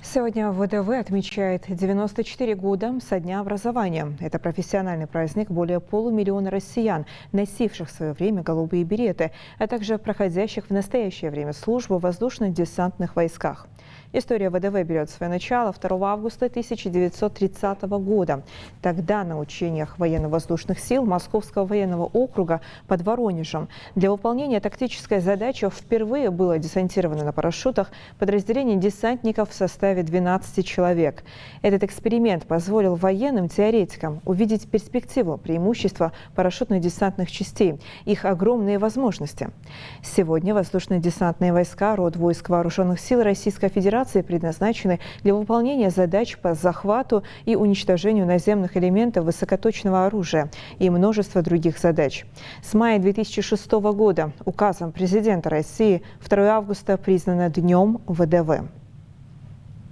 Сегодня ВДВ отмечает 94 года со дня образования. Это профессиональный праздник более полумиллиона россиян, носивших в свое время голубые береты, а также проходящих в настоящее время службу в воздушно-десантных войсках. История ВДВ берет свое начало 2 августа 1930 года. Тогда на учениях военно-воздушных сил Московского военного округа под Воронежем для выполнения тактической задачи впервые было десантировано на парашютах подразделение десантников в составе 12 человек. Этот эксперимент позволил военным теоретикам увидеть перспективу преимущества парашютно-десантных частей, их огромные возможности. Сегодня воздушно-десантные войска, род войск вооруженных сил Российской Федерации, предназначены для выполнения задач по захвату и уничтожению наземных элементов высокоточного оружия и множество других задач. С мая 2006 года указом президента России 2 августа признано Днем ВДВ.